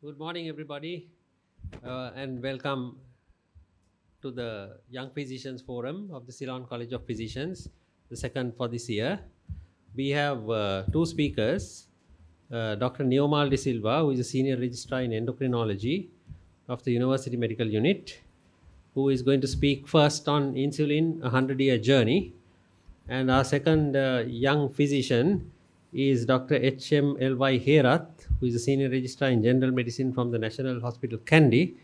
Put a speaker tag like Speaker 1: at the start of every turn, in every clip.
Speaker 1: Good morning, everybody, and welcome to the Young Physicians Forum of the Ceylon College of Physicians, the second for this year. We have two speakers, Dr. Neomal De Silva, who is a Senior Registrar in Endocrinology of the University Medical Unit, who is going to speak first on insulin, a 100-year journey. And our second young physician is Dr. H.M. L.Y. Herath, who is a Senior Registrar in General Medicine from the National Hospital Kandy,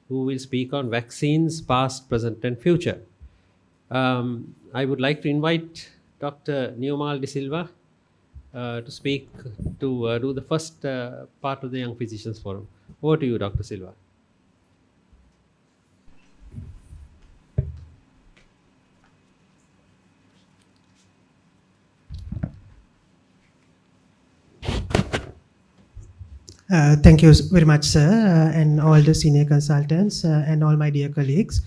Speaker 1: who will speak on vaccines, past, present, and future. I would like to invite Dr. Neomal De Silva to speak, to do the first part of the Young Physicians Forum. Over to you, Dr. Silva.
Speaker 2: Thank you very much, sir, and all the senior consultants and all my dear colleagues.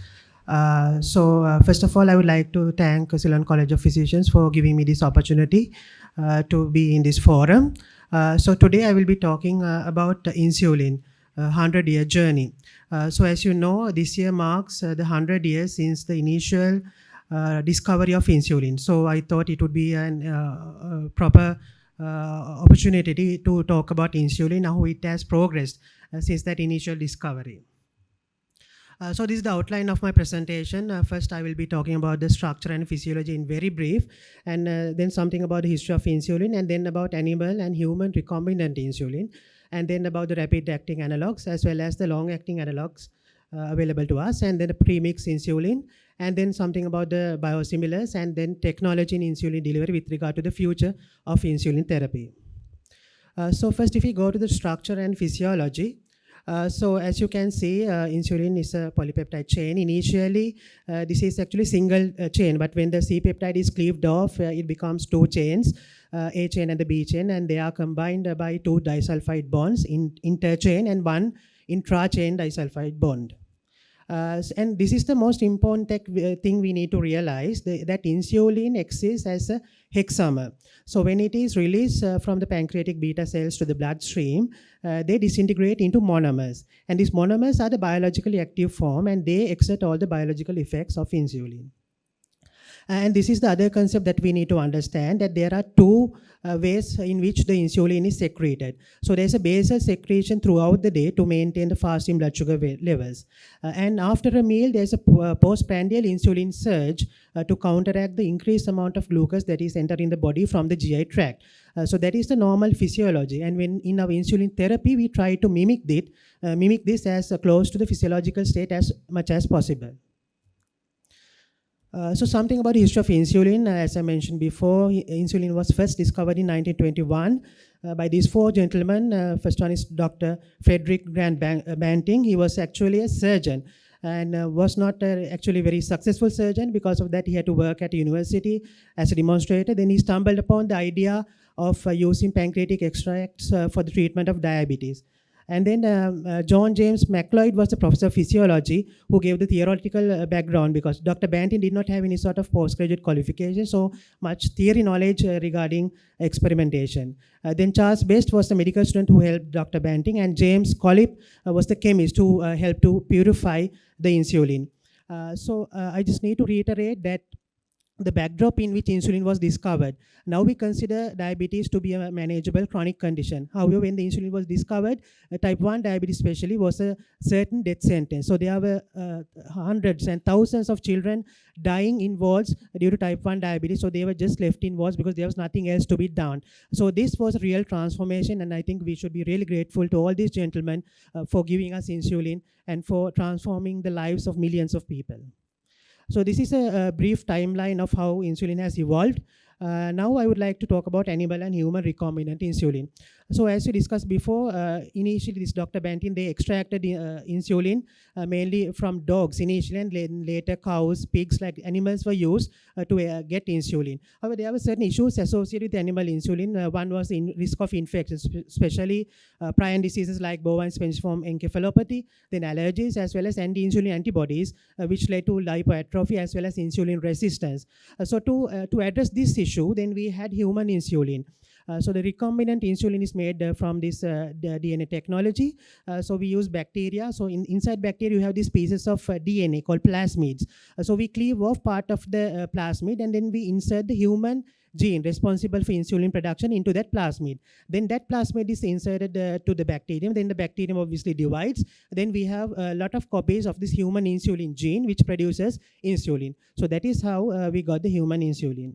Speaker 2: First of all, I would like to thank Ceylon College of Physicians for giving me this opportunity to be in this forum. So today I will be talking about insulin, 100-year journey. So as you know, this year marks the 100 years since the initial discovery of insulin. So I thought it would be a proper opportunity to talk about insulin, how it has progressed since that initial discovery. So this is the outline of my presentation. First, I will be talking about the structure and physiology in very brief, and then something about the history of insulin, and then about animal and human recombinant insulin, and then about the rapid-acting analogs as well as the long-acting analogs available to us, and then the premix insulin, and then something about the biosimilars, and then technology in insulin delivery with regard to the future of insulin therapy. So first, if we go to the structure and physiology, so as you can see, insulin is a polypeptide chain. Initially, this is actually single chain, but when the C peptide is cleaved off, it becomes two chains, A chain and the B chain, and they are combined by two disulfide bonds, interchain, and one intra-chain disulfide bond. And this is the most important thing we need to realize, that insulin exists as a hexamer. So when it is released from the pancreatic beta cells to the bloodstream, they disintegrate into monomers. And these monomers are the biologically active form, and they exert all the biological effects of insulin. And this is the other concept that we need to understand, that there are two ways in which the insulin is secreted. So there's a basal secretion throughout the day to maintain the fasting blood sugar levels. And after a meal, there's a postprandial insulin surge to counteract the increased amount of glucose that is entering the body from the GI tract. So that is the normal physiology. And when in our insulin therapy, we try to mimic this as close to the physiological state as much as possible. So something about the history of insulin. As I mentioned before, insulin was first discovered in 1921 by these four gentlemen. First one is Dr. Frederick Grant Banting. He was actually a surgeon and was not actually a very successful surgeon. Because of that, he had to work at a university as a demonstrator. Then he stumbled upon the idea of using pancreatic extracts for the treatment of diabetes. And then John James McLeod was the professor of physiology who gave the theoretical background, because Dr. Banting did not have any sort of postgraduate qualification, so much theory knowledge regarding experimentation. Then Charles Best was the medical student who helped Dr. Banting, and James Collip was the chemist who helped to purify the insulin. So I just need to reiterate that the backdrop in which insulin was discovered. Now we consider diabetes to be a manageable chronic condition. However, when the insulin was discovered, type 1 diabetes especially was a certain death sentence. So there were hundreds and thousands of children dying in wards due to type 1 diabetes. So they were just left in wards because there was nothing else to be done. So this was a real transformation, and I think we should be really grateful to all these gentlemen for giving us insulin and for transforming the lives of millions of people. So this is a brief timeline of how insulin has evolved. Now I would like to talk about animal and human recombinant insulin. So as we discussed before, initially this Dr. Banting, they extracted insulin mainly from dogs initially, and later cows, pigs, like animals were used to get insulin. However, there were certain issues associated with animal insulin. One was in risk of infections, especially prion diseases like bovine spongiform encephalopathy, then allergies, as well as anti-insulin antibodies, which led to lipoatrophy as well as insulin resistance. So to address this issue, issue, then we had human insulin. So the recombinant insulin is made from this the DNA technology. So we use bacteria. So inside bacteria, you have these pieces of DNA called plasmids. So we cleave off part of the plasmid, and then we insert the human gene responsible for insulin production into that plasmid. Then that plasmid is inserted to the bacterium. Then the bacterium obviously divides. Then we have a lot of copies of this human insulin gene, which produces insulin. So that is how we got the human insulin.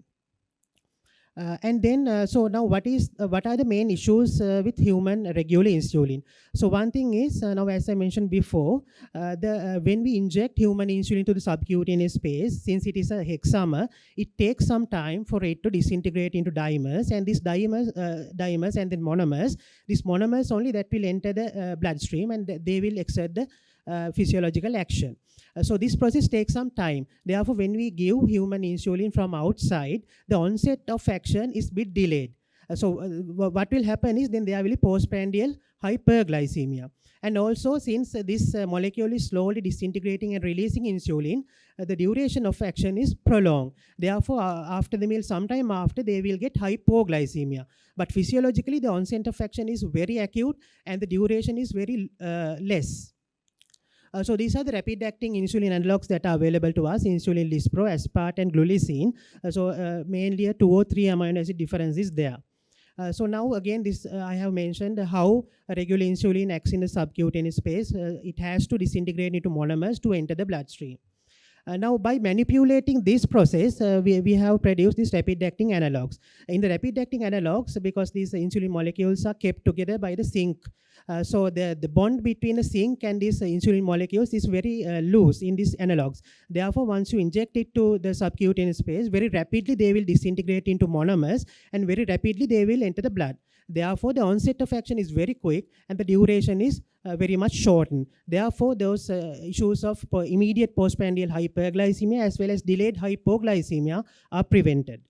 Speaker 2: And then, so now what are the main issues with human regular insulin? So one thing is, now as I mentioned before, when we inject human insulin to the subcutaneous space, since it is a hexamer, it takes some time for it to disintegrate into dimers, and these dimers and then monomers, these monomers only that will enter the bloodstream, and they will exert the physiological action. So this process takes some time. Therefore, when we give human insulin from outside, the onset of action is a bit delayed. What will happen is then there will be postprandial hyperglycemia. And also, since this molecule is slowly disintegrating and releasing insulin, the duration of action is prolonged. Therefore, after the meal, sometime after, they will get hypoglycemia. But physiologically, the onset of action is very acute and the duration is very less. So these are the rapid-acting insulin analogs that are available to us: insulin lispro, aspart, and glulicine. Mainly a 2 or 3 amino acid difference is there. So now again, this I have mentioned how regular insulin acts in the subcutaneous space. It has to disintegrate into monomers to enter the bloodstream. Now, by manipulating this process, we have produced these rapid-acting analogs. In the rapid-acting analogs, because these insulin molecules are kept together by the zinc, so the bond between the zinc and these insulin molecules is very loose in these analogs. Therefore, once you inject it to the subcutaneous space, very rapidly they will disintegrate into monomers, and very rapidly they will enter the blood. Therefore, the onset of action is very quick and the duration is very much shortened. Therefore, those issues of immediate postprandial hyperglycemia as well as delayed hypoglycemia are prevented.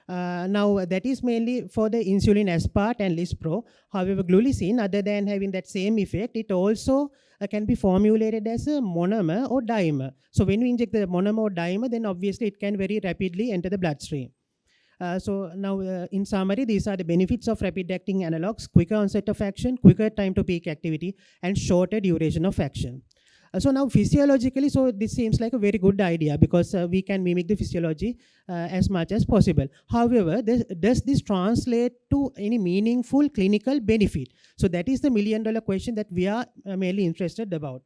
Speaker 2: Now, that is mainly for the insulin aspart and lispro. However, glulicine, other than having that same effect, it also can be formulated as a monomer or dimer. So when we inject the monomer or dimer, then obviously it can very rapidly enter the bloodstream. So now, in summary, these are the benefits of rapid-acting analogs: quicker onset of action, quicker time to peak activity, and shorter duration of action. So now, physiologically, so this seems like a very good idea because we can mimic the physiology as much as possible. However, does this translate to any meaningful clinical benefit? So that is the million-dollar question that we are mainly interested about.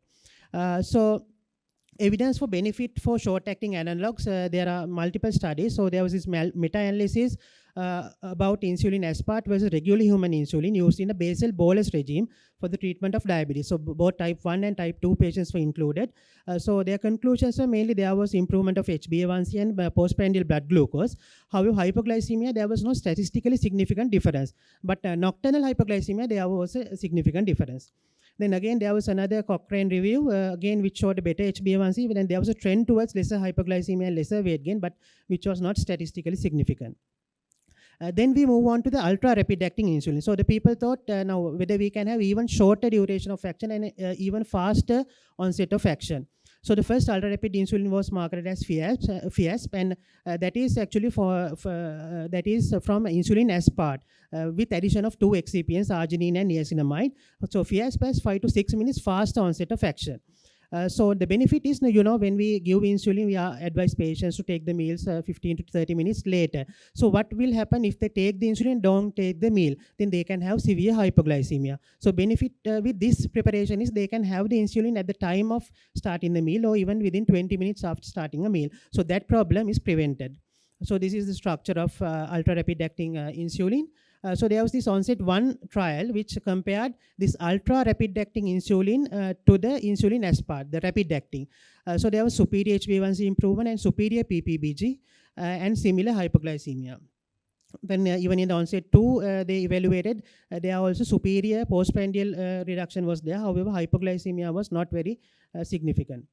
Speaker 2: Evidence for benefit for short-acting analogs, there are multiple studies. So there was this meta-analysis about insulin aspart versus regular human insulin used in a basal bolus regime for the treatment of diabetes. So both type 1 and type 2 patients were included. So their conclusions were mainly there was improvement of HbA1c and postprandial blood glucose. However, hypoglycemia, there was no statistically significant difference. But nocturnal hypoglycemia, there was a significant difference. Then again, there was another Cochrane review, again, which showed a better HbA1c, but then there was a trend towards lesser hypoglycemia and lesser weight gain, but which was not statistically significant. Then we move on to the ultra-rapid-acting insulin. So the people thought now whether we can have even shorter duration of action and even faster onset of action. So the first ultra-rapid insulin was marketed as Fiasp, and that is actually that is from insulin aspart with addition of 2 excipients, arginine and niacinamide. So Fiasp has 5 to 6 minutes fast onset of action. So the benefit is, when we give insulin, we advise patients to take the meals 15 to 30 minutes later. So what will happen if they take the insulin, don't take the meal? Then they can have severe hypoglycemia. So benefit with this preparation is they can have the insulin at the time of starting the meal or even within 20 minutes after starting a meal. So that problem is prevented. So this is the structure of ultra-rapid-acting insulin. So there was this onset 1 trial which compared this ultra-rapid-acting insulin to the insulin aspart, the rapid-acting. So there was superior HbA1c improvement and superior ppbg and similar hypoglycemia. Then even in the onset 2, they evaluated, there also superior postprandial reduction was there. However, hypoglycemia was not very significant.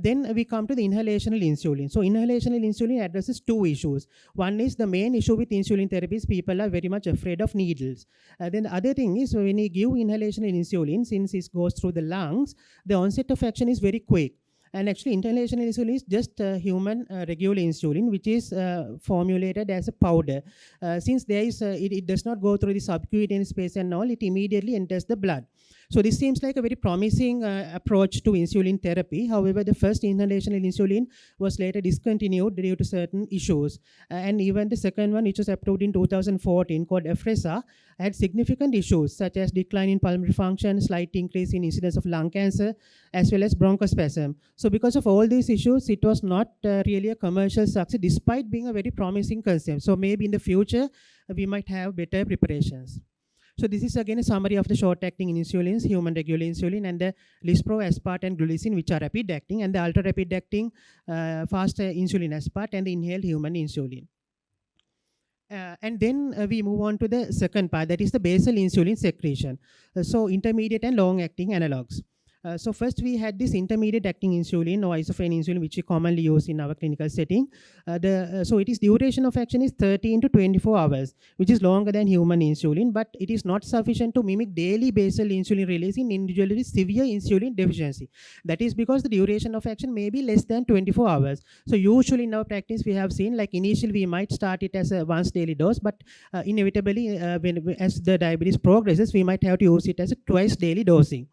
Speaker 2: Then we come to the inhalational insulin. So inhalational insulin addresses 2 issues. One is the main issue with insulin therapies, people are very much afraid of needles. Then the other thing is when you give inhalational insulin, since it goes through the lungs, the onset of action is very quick. And actually, inhalational insulin is just human regular insulin, which is formulated as a powder. Since it does not go through the subcutaneous space and all, it immediately enters the blood. So this seems like a very promising approach to insulin therapy. However, the first inhalational insulin was later discontinued due to certain issues. And even the second one, which was approved in 2014, called Afrezza, had significant issues such as decline in pulmonary function, slight increase in incidence of lung cancer, as well as bronchospasm. So because of all these issues, it was not really a commercial success, despite being a very promising concept. So maybe in the future, we might have better preparations. So this is again a summary of the short-acting insulins, human regular insulin, and the Lispro, aspart, and glulicin, which are rapid-acting, and the ultra-rapid-acting fast insulin aspart, and the inhaled human insulin. And then we move on to the second part, that is the basal insulin secretion. So intermediate and long-acting analogs. So first we had this intermediate acting insulin or isophane insulin, which we commonly use in our clinical setting. So its duration of action is 13 to 24 hours, which is longer than human insulin, but it is not sufficient to mimic daily basal insulin release in individuals with severe insulin deficiency. That is because the duration of action may be less than 24 hours. So usually in our practice, we have seen like initially we might start it as a once daily dose, but inevitably as the diabetes progresses, we might have to use it as a twice daily dosing.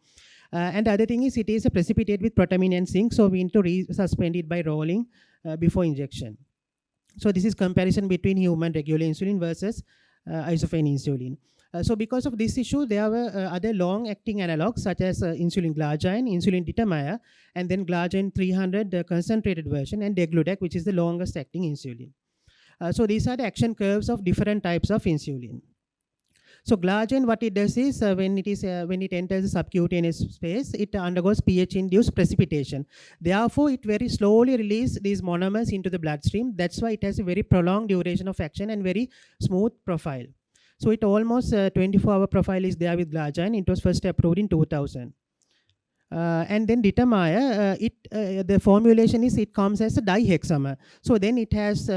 Speaker 2: And the other thing is it is a precipitate with protamine and zinc, so we need to resuspend it by rolling before injection. So this is comparison between human regular insulin versus isophane insulin. So because of this issue, there were other long-acting analogs such as insulin glargine, insulin detamaya, and then glargine 300, the concentrated version, and degludec, which is the longest-acting insulin. So these are the action curves of different types of insulin. So glargine, what it does is when it enters the subcutaneous space, it undergoes pH-induced precipitation. Therefore, it very slowly releases these monomers into the bloodstream. That's why it has a very prolonged duration of action and very smooth profile. So it almost 24-hour profile is there with glargine. It was first approved in 2000. And then detamaya, the formulation is it comes as a dihexamer. So then it takes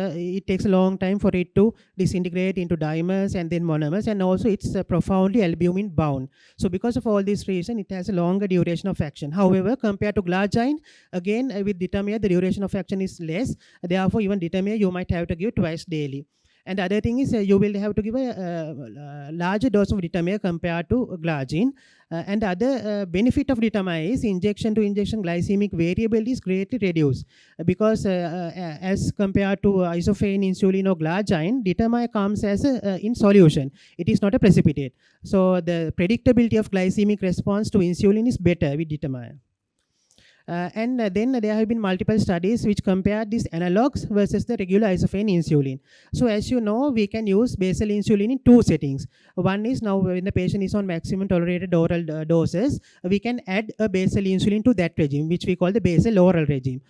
Speaker 2: a long time for it to disintegrate into dimers and then monomers, and also it's profoundly albumin bound. So because of all these reasons, it has a longer duration of action. However, compared to glargine, again with detamaya, the duration of action is less. Therefore, even detamaya you might have to give twice daily. And the other thing is you will have to give a larger dose of detamaya compared to glargine. And the other benefit of detamaya is injection to injection glycemic variability is greatly reduced because as compared to isophane insulin or glargine, detamaya comes as in solution. It is not a precipitate. So the predictability of glycemic response to insulin is better with detamaya. And then there have been multiple studies which compare these analogs versus the regular isophane insulin. So as you know, we can use basal insulin in two settings. One is now when the patient is on maximum tolerated oral doses, we can add a basal insulin to that regime, which we call the basal oral regime.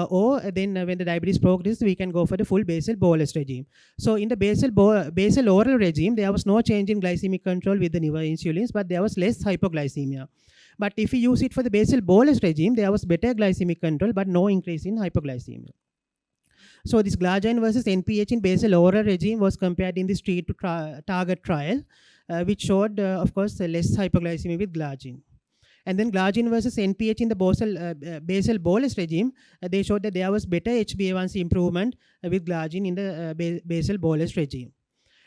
Speaker 2: Or then when the diabetes progresses, we can go for the full basal bolus regime. So in the basal oral regime, there was no change in glycemic control with the newer insulins, but there was less hypoglycemia. But if we use it for the basal bolus regime, there was better glycemic control, but no increase in hypoglycemia. So this glargine versus NPH in basal oral regime was compared in this treat to target trial, which showed, of course, less hypoglycemia with glargine. And then glargine versus NPH in the basal bolus regime, they showed that there was better HbA1c improvement with glargine in the basal bolus regime.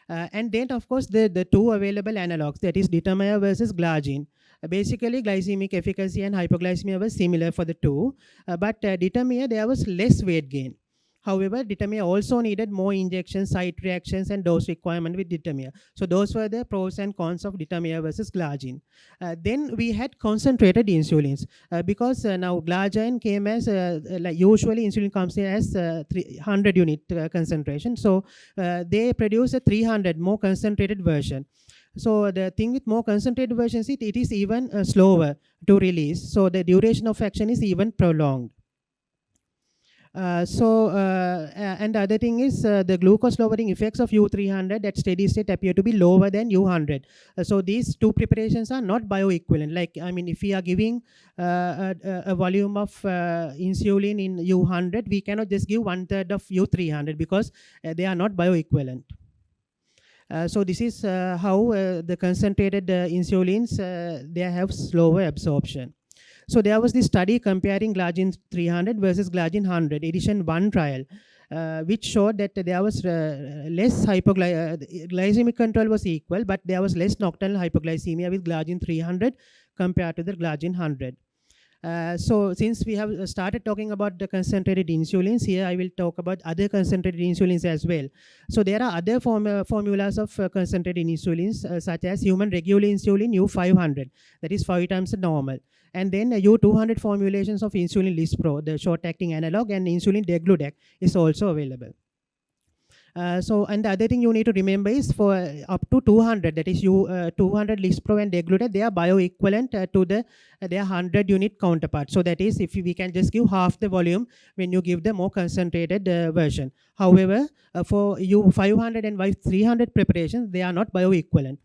Speaker 2: And then, of course, the two available analogs, that is detamaya versus glargine. Basically, glycemic efficacy and hypoglycemia were similar for the two, but detamaya, there was less weight gain. However, detamaya also needed more injections, site reactions, and dose requirement with detamaya. So those were the pros and cons of detamaya versus glargine. Then we had concentrated insulins because now glargine came as, like usually insulin comes in as 300 unit concentration. So they produce a 300 more concentrated version. So the thing with more concentrated versions, it is even slower to release. So the duration of action is even prolonged. And the other thing is the glucose lowering effects of U300 at steady state appear to be lower than U100. So these two preparations are not bioequivalent. Like, I mean, if we are giving a volume of insulin in U100, we cannot just give 1/3 of U300 because they are not bioequivalent. So this is how the concentrated insulins, they have slower absorption. So there was this study comparing glargine 300 versus glargine 100, edition 1 trial, which showed that there was less glycemic control was equal, but there was less nocturnal hypoglycemia with glargine 300 compared to the glargine 100. So since we have started talking about the concentrated insulins, here I will talk about other concentrated insulins as well. So there are other formulas of concentrated insulins, such as human regular insulin U500, that is 5 times the normal. And then U200 formulations of insulin Lispro, the short-acting analog, and insulin degludec is also available. And the other thing you need to remember is for up to 200, that is 200 Lispro and degludec, they are bioequivalent to their 100 unit counterpart. So that is, if we can just give half the volume when you give the more concentrated version. However, for U500 and Y300 preparations, they are not bioequivalent.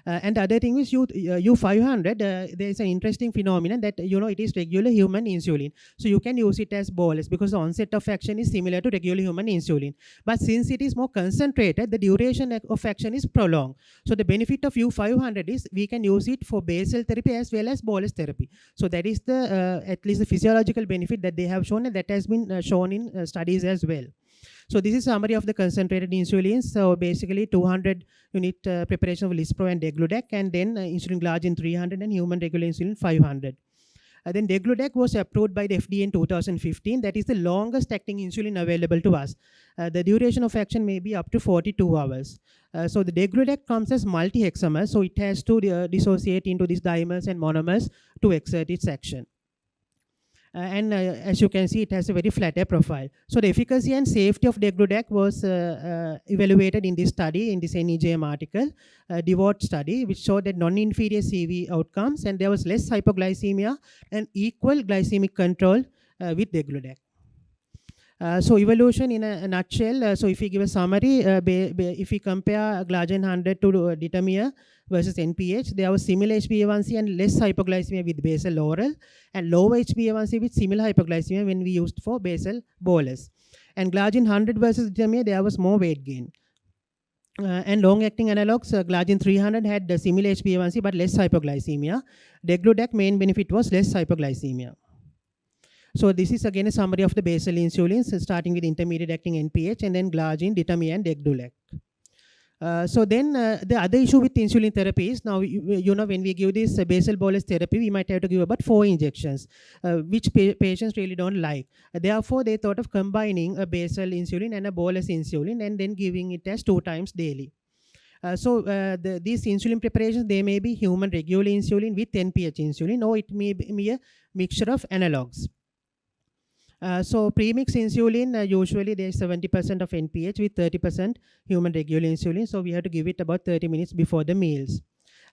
Speaker 2: And the other thing is U500, there is an interesting phenomenon that, it is regular human insulin. So you can use it as bolus because the onset of action is similar to regular human insulin. But since it is more concentrated, the duration of action is prolonged. So the benefit of U500 is we can use it for basal therapy as well as bolus therapy. So that is the at least the physiological benefit that they have shown, and that has been shown in studies as well. So this is a summary of the concentrated insulins. So basically 200 unit preparation of Lispro and degludec, and then insulin glargine 300 and human regular insulin 500. Then degludec was approved by the FDA in 2015. That is the longest acting insulin available to us. The duration of action may be up to 42 hours. So the degludec comes as multi-hexamer, so it has to dissociate into these dimers and monomers to exert its action. And as you can see, it has a very flatter profile. So the efficacy and safety of degludec was evaluated in this study, in this NEJM article, DEVOTE study, which showed that non-inferior CV outcomes, and there was less hypoglycemia and equal glycemic control with degludec. So evolution in a nutshell, so if we give a summary, if we compare glargine 100 to detamir versus NPH, there was similar HbA1c and less hypoglycemia with basal oral, and lower HbA1c with similar hypoglycemia when we used for basal bolus. And glargine 100 versus detamir, there was more weight gain. And long-acting analogs, glargine 300 had the similar HbA1c but less hypoglycemia. Degludec main benefit was less hypoglycemia. So this is again a summary of the basal insulins, starting with intermediate acting NPH and then glargine, detamir, and degludec. So then the other issue with insulin therapy is now, when we give this basal bolus therapy, we might have to give about 4 injections, which patients really don't like. Therefore, they thought of combining a basal insulin and a bolus insulin and then giving it as 2 times daily. These insulin preparations, they may be human regular insulin with NPH insulin, or it may be a mixture of analogs. So premix insulin, usually there is 70% of NPH with 30% human regular insulin. So we have to give it about 30 minutes before the meals.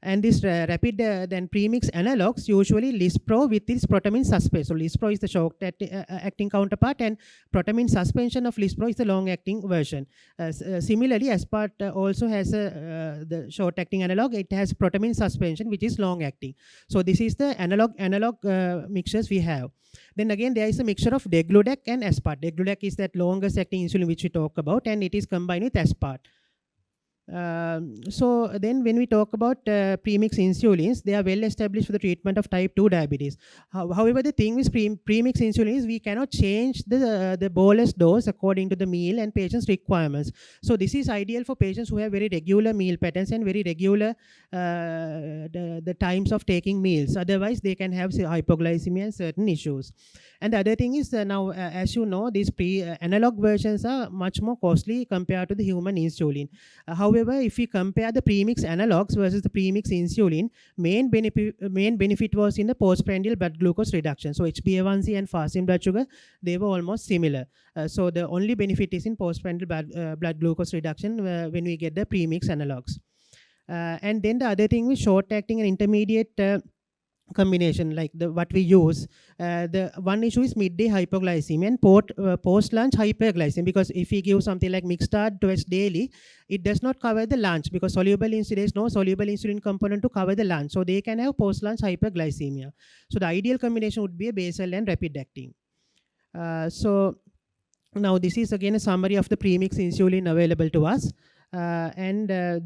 Speaker 2: And this rapid then premix analogs, usually Lispro with its protamine suspension. So Lispro is the short-acting counterpart, and protamine suspension of Lispro is the long-acting version. Similarly, aspart also has the short-acting analog. It has protamine suspension, which is long-acting. So this is the analog mixtures we have. Then again, there is a mixture of degludec and aspart. Degludec is that longest-acting insulin which we talk about, and it is combined with aspart. So then when we talk about premix insulins, they are well established for the treatment of type 2 diabetes. However, the thing with premix insulin is we cannot change the bolus dose according to the meal and patient's requirements. So this is ideal for patients who have very regular meal patterns and very regular the times of taking meals. Otherwise, they can have hypoglycemia and certain issues. And the other thing is now, as you know, these analog versions are much more costly compared to the human insulin. However, if we compare the premix analogs versus the premix insulin, main benefit was in the postprandial blood glucose reduction. So HbA1c and fasting blood sugar, they were almost similar. So the only benefit is in postprandial blood glucose reduction when we get the premix analogs. And then the other thing is short-acting and intermediate combination, like what we use. The one issue is midday hypoglycemia and post-lunch hyperglycemia, because if we give something like Mixtard twice daily, it does not cover the lunch because there is no soluble insulin component to cover the lunch. So they can have post-lunch hyperglycemia. So the ideal combination would be a basal and rapid acting. So now this is again a summary of the premix insulin available to us. The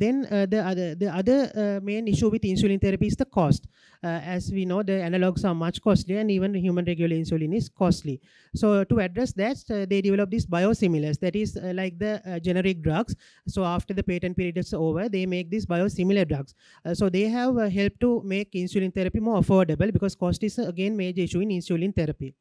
Speaker 2: other main issue with insulin therapy is the cost. As we know, the analogs are much costly, and even human regular insulin is costly. So to address that, they develop these biosimilars, that is like the generic drugs. So after the patent period is over, they make these biosimilar drugs. So they have helped to make insulin therapy more affordable, because cost is again major issue in insulin therapy.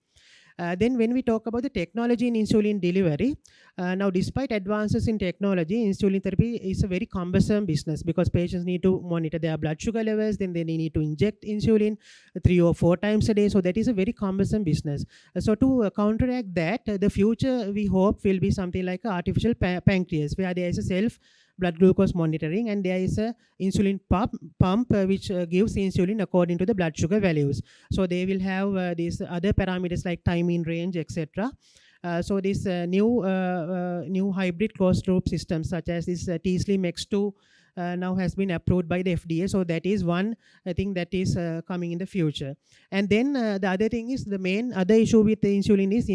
Speaker 2: Then when we talk about the technology in insulin delivery, now despite advances in technology, insulin therapy is a very cumbersome business, because patients need to monitor their blood sugar levels, then they need to inject insulin 3 or 4 times a day. So that is a very cumbersome business. So to counteract that, the future we hope will be something like an artificial pancreas, where there is a self blood glucose monitoring, and there is a insulin pump which gives insulin according to the blood sugar values. So they will have these other parameters like time in range, etc. So this new hybrid closed loop systems, such as this T-Slim X2, now has been approved by the FDA. So that is one thing that is coming in the future. And then the other thing is, the main other issue with the insulin is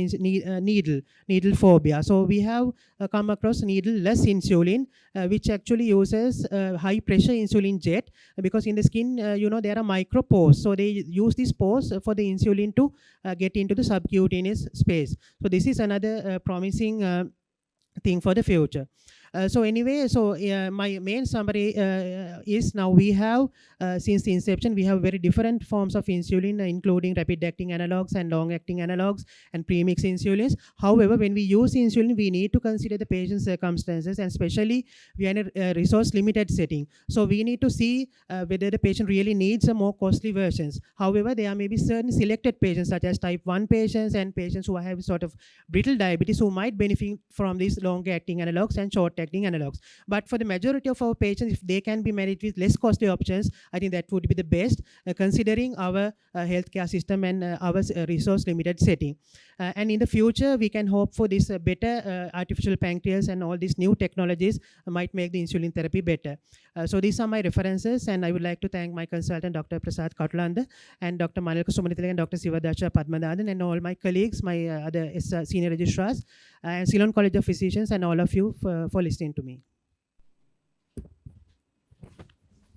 Speaker 2: needle phobia. So we have come across needle-less insulin, which actually uses high pressure insulin jet, because in the skin, there are micro pores. So they use these pores for the insulin to get into the subcutaneous space. So this is another promising thing for the future. My main summary is, now we have, since the inception, we have very different forms of insulin, including rapid-acting analogs and long-acting analogs and premix insulins. However, when we use insulin, we need to consider the patient's circumstances, and especially we are in a resource-limited setting. So we need to see whether the patient really needs a more costly versions. However, there may be certain selected patients, such as type 1 patients and patients who have sort of brittle diabetes, who might benefit from these long-acting analogs and short-acting analogs. But for the majority of our patients, if they can be managed with less costly options, I think that would be the best, considering our healthcare system and our resource limited setting. And in the future, we can hope for this better artificial pancreas, and all these new technologies might make the insulin therapy better. So these are my references, and I would like to thank my consultant, Dr. Prasad Katulanda, and Dr. Manalka Sumanithila, and Dr. Sivadacha Padmanathan, and all my colleagues, my other senior registrars, and Ceylon College of Physicians, and all of you for listening to me.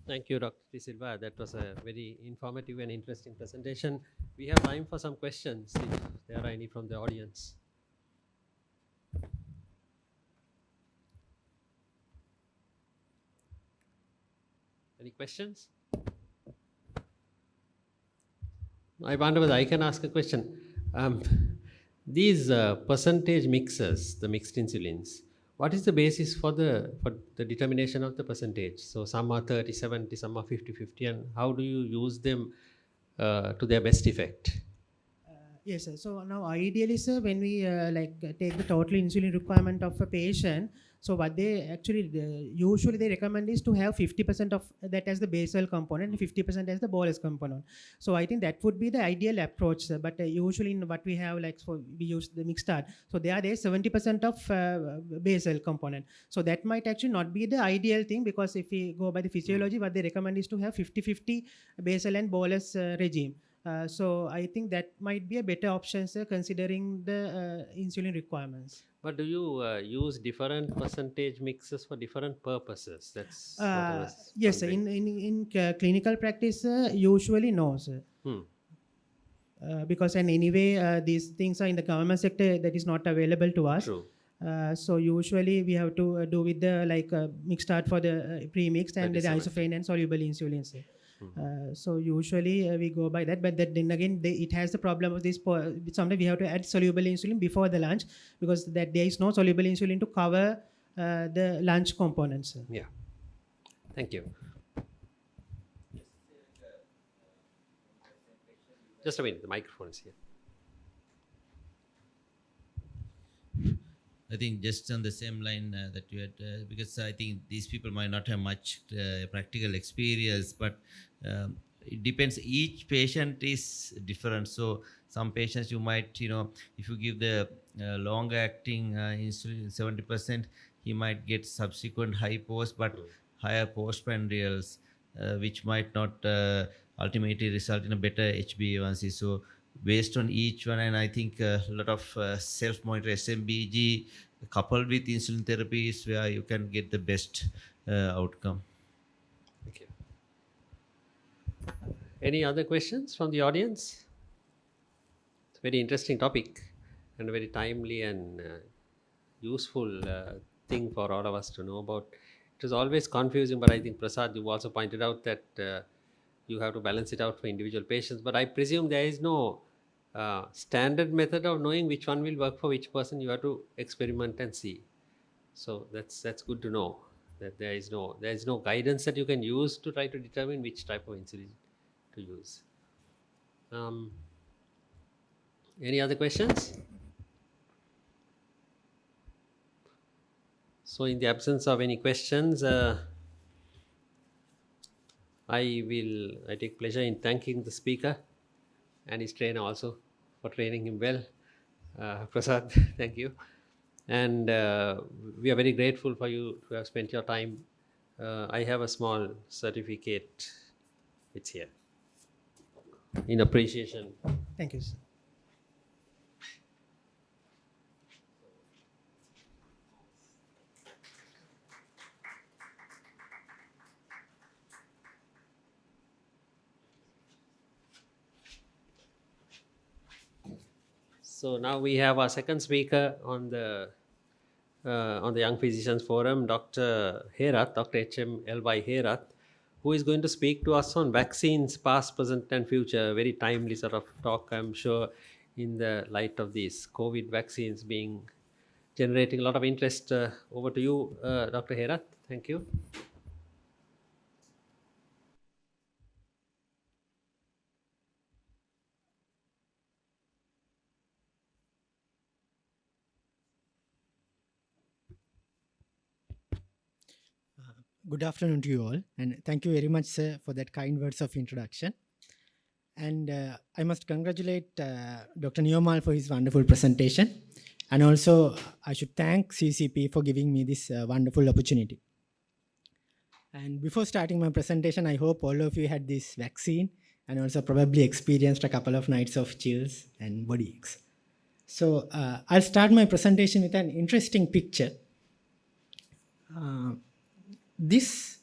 Speaker 1: Thank you, Dr. De Silva. That was a very informative and interesting presentation. We have time for some questions, if there are any from the audience. Any questions? I wonder whether I can ask a question. These percentage mixes, the mixed insulins, what is the basis for the determination of the percentage? So some are 30-70, some are 50-50, and how do you use them to their best effect?
Speaker 2: Yes, sir. So now ideally, sir, when we take the total insulin requirement of a patient, so what they actually usually they recommend is to have 50% of that as the basal component and 50% as the bolus component. So I think that would be the ideal approach, sir. But usually in what we have, we use the mixed start. So there is 70% of basal component. So that might actually not be the ideal thing, because if we go by the physiology, what they recommend is to have 50-50 basal and bolus regime. So I think that might be a better option, sir, considering the insulin requirements.
Speaker 1: But do you use different percentage mixes for different purposes? That's what I was
Speaker 2: yes, sir. In clinical practice, usually no, sir. Because and anyway, these things are in the government sector, that is not available to us.
Speaker 1: True.
Speaker 2: So usually we have to do with the mixed start for the premixed and the isophane and soluble insulin, sir. So usually we go by that, but then again it has the problem of this. Sometimes we have to add soluble insulin before the lunch, because that there is no soluble insulin to cover the lunch components.
Speaker 1: Yeah. Thank you. Just a minute, the microphone is here.
Speaker 3: I think just on the same line that you had, because I think these people might not have much practical experience, but it depends. Each patient is different. So some patients you might, if you give the long-acting insulin 70%, he might get subsequent high post, but higher postprandials, which might not ultimately result in a better HbA1c. So based on each one. And I think a lot of self-monitor SMBG coupled with insulin therapy is where you can get the best outcome.
Speaker 1: Thank you. Any other questions from the audience? It's a very interesting topic and a very timely and useful thing for all of us to know about. It was always confusing, but I think Prasad, you also pointed out that you have to balance it out for individual patients. But I presume there is no standard method of knowing which one will work for which person. You have to experiment and see. So that's good to know that there is no guidance that you can use to try to determine which type of insulin to use. Any other questions? So in the absence of any questions, I take pleasure in thanking the speaker and his trainer also for training him well. Prasad, thank you. And we are very grateful for you to have spent your time. I have a small certificate. It's here in appreciation.
Speaker 2: Thank you, sir.
Speaker 1: So now we have our second speaker on the Young Physicians Forum, Dr. Herath, Dr. H.M. L.Y. Herath, who is going to speak to us on vaccines, past, present, and future. A very timely sort of talk, I'm sure, in the light of these COVID vaccines generating a lot of interest. Over to you, Dr. Herath. Thank you.
Speaker 4: Good afternoon to you all, and thank you very much, sir, for that kind words of introduction. And I must congratulate Dr. Neomal for his wonderful presentation, and also I should thank CCP for giving me this wonderful opportunity. And before starting my presentation, I hope all of you had this vaccine and also probably experienced a couple of nights of chills and body aches. So I'll start my presentation with an interesting picture. This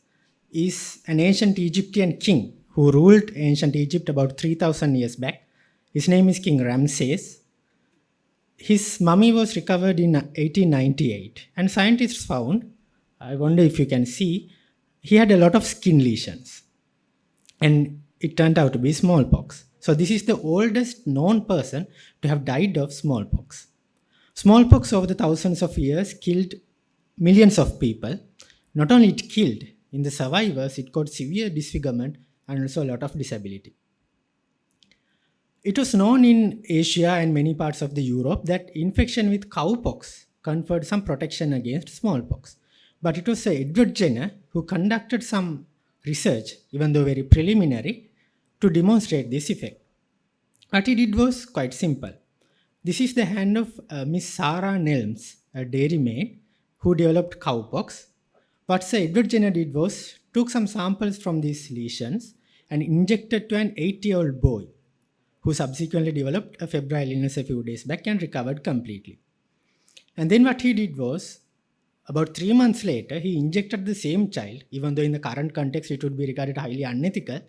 Speaker 4: is an ancient Egyptian king who ruled ancient Egypt about 3,000 years back. His name is King Ramses. His mummy was recovered in 1898, and scientists found, I wonder if you can see, he had a lot of skin lesions, and it turned out to be smallpox. So this is the oldest known person to have died of smallpox. Smallpox over the thousands of years killed millions of people. Not only it killed, in the survivors, it caused severe disfigurement and also a lot of disability. It was known in Asia and many parts of the Europe that infection with cowpox conferred some protection against smallpox. But it was Edward Jenner who conducted some research, even though very preliminary, to demonstrate this effect. What he did was quite simple. This is the hand of Miss Sarah Nelms, a dairymaid who developed cowpox. What Sir Edward Jenner did was took some samples from these lesions and injected to an 8-year-old boy who subsequently developed a febrile illness a few days back and recovered completely. And then what he did was, about 3 months later, he injected the same child, even though in the current context it would be regarded highly unethical,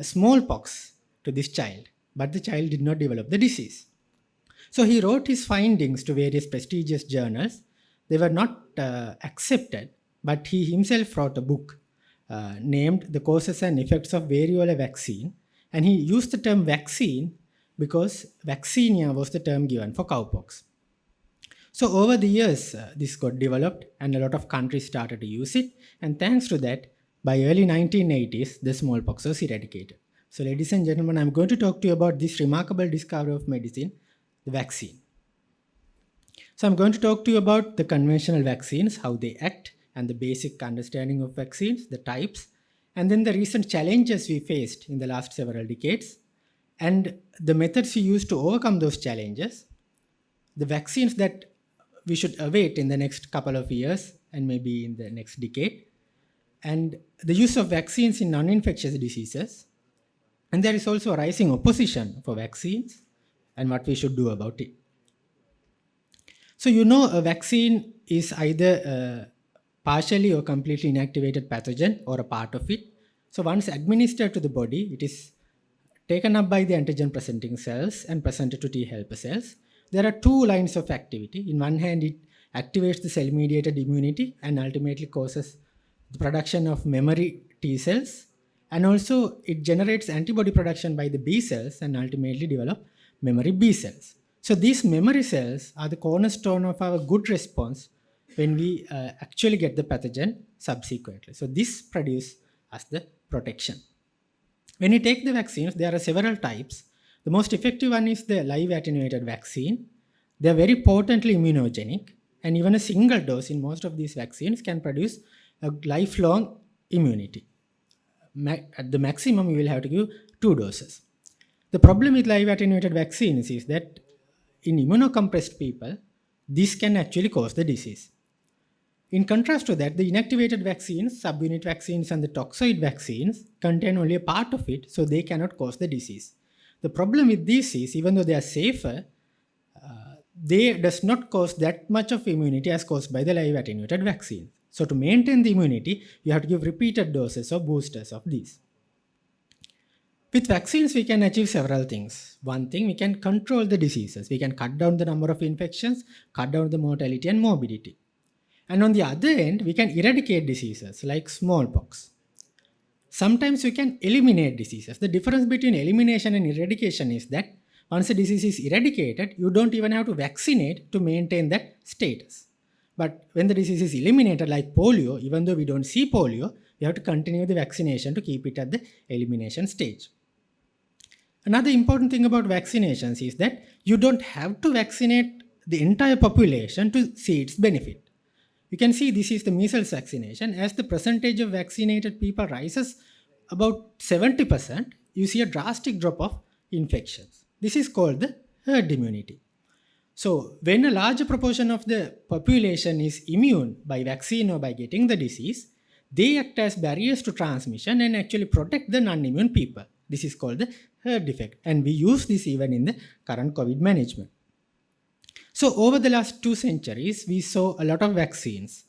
Speaker 4: smallpox to this child, but the child did not develop the disease. So he wrote his findings to various prestigious journals. They were not accepted, but he himself wrote a book named The Causes and Effects of Variola Vaccine, and he used the term vaccine because vaccinia was the term given for cowpox. So over the years, this got developed and a lot of countries started to use it, and thanks to that, by early 1980s, the smallpox was eradicated. So ladies and gentlemen, I'm going to talk to you about this remarkable discovery of medicine, the vaccine. So I'm going to talk to you about the conventional vaccines, how they act, and the basic understanding of vaccines, the types, and then the recent challenges we faced in the last several decades, and the methods we use to overcome those challenges, the vaccines that we should await in the next couple of years and maybe in the next decade, and the use of vaccines in non-infectious diseases, And there is also a rising opposition for vaccines and what we should do about it. So, a vaccine is either a partially or completely inactivated pathogen or a part of it. So, once administered to the body, it is taken up by the antigen presenting cells and presented to T helper cells. There are two lines of activity. In one hand, it activates the cell mediated immunity and ultimately causes the production of memory T cells, and also it generates antibody production by the B cells and ultimately develop memory B cells. So these memory cells are the cornerstone of our good response when we actually get the pathogen subsequently. So this produces as the protection. When you take the vaccines, there are several types. The most effective one is the live attenuated vaccine. They are very potently immunogenic, and even a single dose in most of these vaccines can produce a lifelong immunity. At the maximum, you will have to give 2 doses. The problem with live attenuated vaccines is that in immunocompressed people, this can actually cause the disease. In contrast to that, the inactivated vaccines, subunit vaccines and the toxoid vaccines contain only a part of it, so they cannot cause the disease. The problem with these is, even though they are safer, they does not cause that much of immunity as caused by the live attenuated vaccine. So to maintain the immunity, you have to give repeated doses or boosters of these. With vaccines, we can achieve several things. One thing, we can control the diseases. We can cut down the number of infections, cut down the mortality and morbidity. And on the other end, we can eradicate diseases like smallpox. Sometimes we can eliminate diseases. The difference between elimination and eradication is that once a disease is eradicated, you don't even have to vaccinate to maintain that status. But when the disease is eliminated, like polio, even though we don't see polio, we have to continue the vaccination to keep it at the elimination stage. Another important thing about vaccinations is that you don't have to vaccinate the entire population to see its benefit. You can see this is the measles vaccination. As the percentage of vaccinated people rises about 70%, you see a drastic drop of infections. This is called the herd immunity. So when a larger proportion of the population is immune by vaccine or by getting the disease, they act as barriers to transmission and actually protect the non-immune people. This is called the herd effect, and we use this even in the current COVID management. So over the last 2 centuries, we saw a lot of vaccines,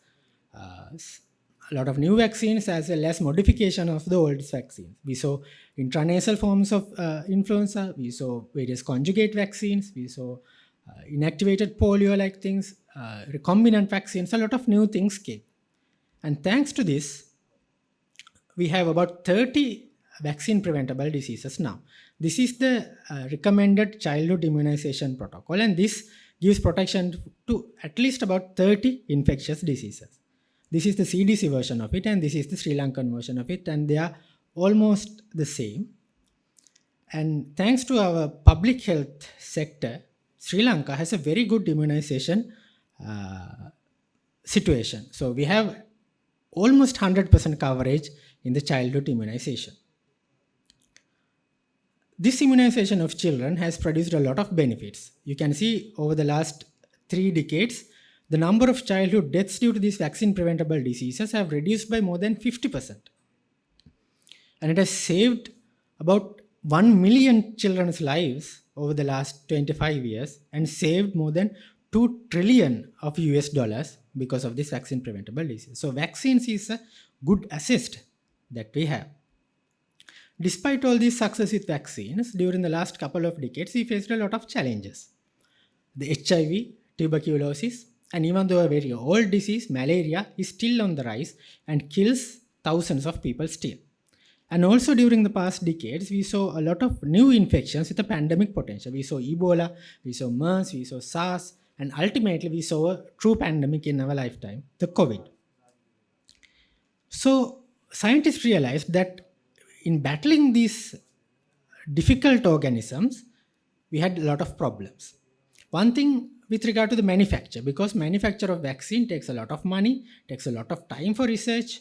Speaker 4: a lot of new vaccines as well as modification of the old vaccines. We saw intranasal forms of influenza, we saw various conjugate vaccines, we saw inactivated polio-like things, recombinant vaccines, a lot of new things came. And thanks to this, we have about 30 vaccine-preventable diseases now. This is the recommended childhood immunization protocol, and this gives protection to at least about 30 infectious diseases. This is the CDC version of it, and this is the Sri Lankan version of it, and they are almost the same. And thanks to our public health sector, Sri Lanka has a very good immunization situation. So we have almost 100% coverage in the childhood immunization. This immunization of children has produced a lot of benefits. You can see over the last 3 decades, the number of childhood deaths due to these vaccine-preventable diseases have reduced by more than 50%. And it has saved about 1 million children's lives over the last 25 years and saved more than $2 trillion of US dollars because of this vaccine-preventable disease. So vaccines is a good assist that we have. Despite all this success with vaccines, during the last couple of decades, we faced a lot of challenges. The HIV, tuberculosis, and even though a very old disease, malaria, is still on the rise and kills thousands of people still. And also during the past decades, we saw a lot of new infections with a pandemic potential. We saw Ebola, we saw MERS, we saw SARS, and ultimately we saw a true pandemic in our lifetime, the COVID. So scientists realized that in battling these difficult organisms, we had a lot of problems. One thing with regard to the manufacture, because manufacture of vaccine takes a lot of money, takes a lot of time for research,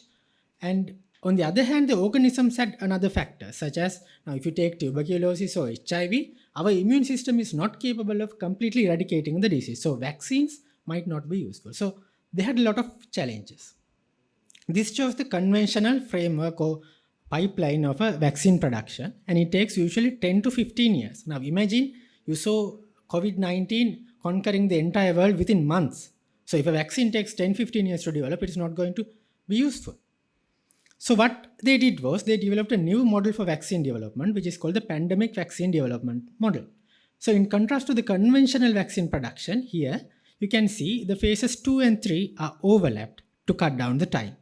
Speaker 4: and on the other hand, the organisms had another factor, such as, now if you take tuberculosis or HIV, our immune system is not capable of completely eradicating the disease. So vaccines might not be useful. So they had a lot of challenges. This shows the conventional framework or pipeline of a vaccine production, and it takes usually 10 to 15 years. Now imagine you saw COVID-19 conquering the entire world within months. So if a vaccine takes 10-15 years to develop, it's not going to be useful. So what they did was they developed a new model for vaccine development, which is called the pandemic vaccine development model. So in contrast to the conventional vaccine production, here you can see the phases 2 and 3 are overlapped to cut down the time.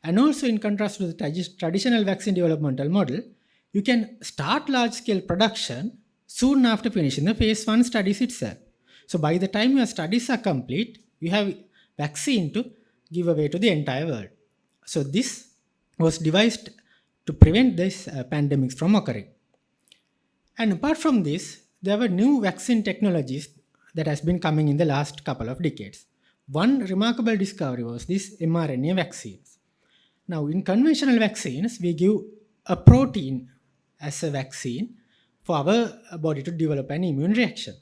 Speaker 4: And also in contrast to the traditional vaccine developmental model, you can start large-scale production soon after finishing the phase 1 studies itself. So by the time your studies are complete, you have vaccine to give away to the entire world. So this was devised to prevent these pandemics from occurring. And apart from this, there were new vaccine technologies that has been coming in the last couple of decades. One remarkable discovery was this mRNA vaccines. Now in conventional vaccines, we give a protein as a vaccine for our body to develop an immune reaction.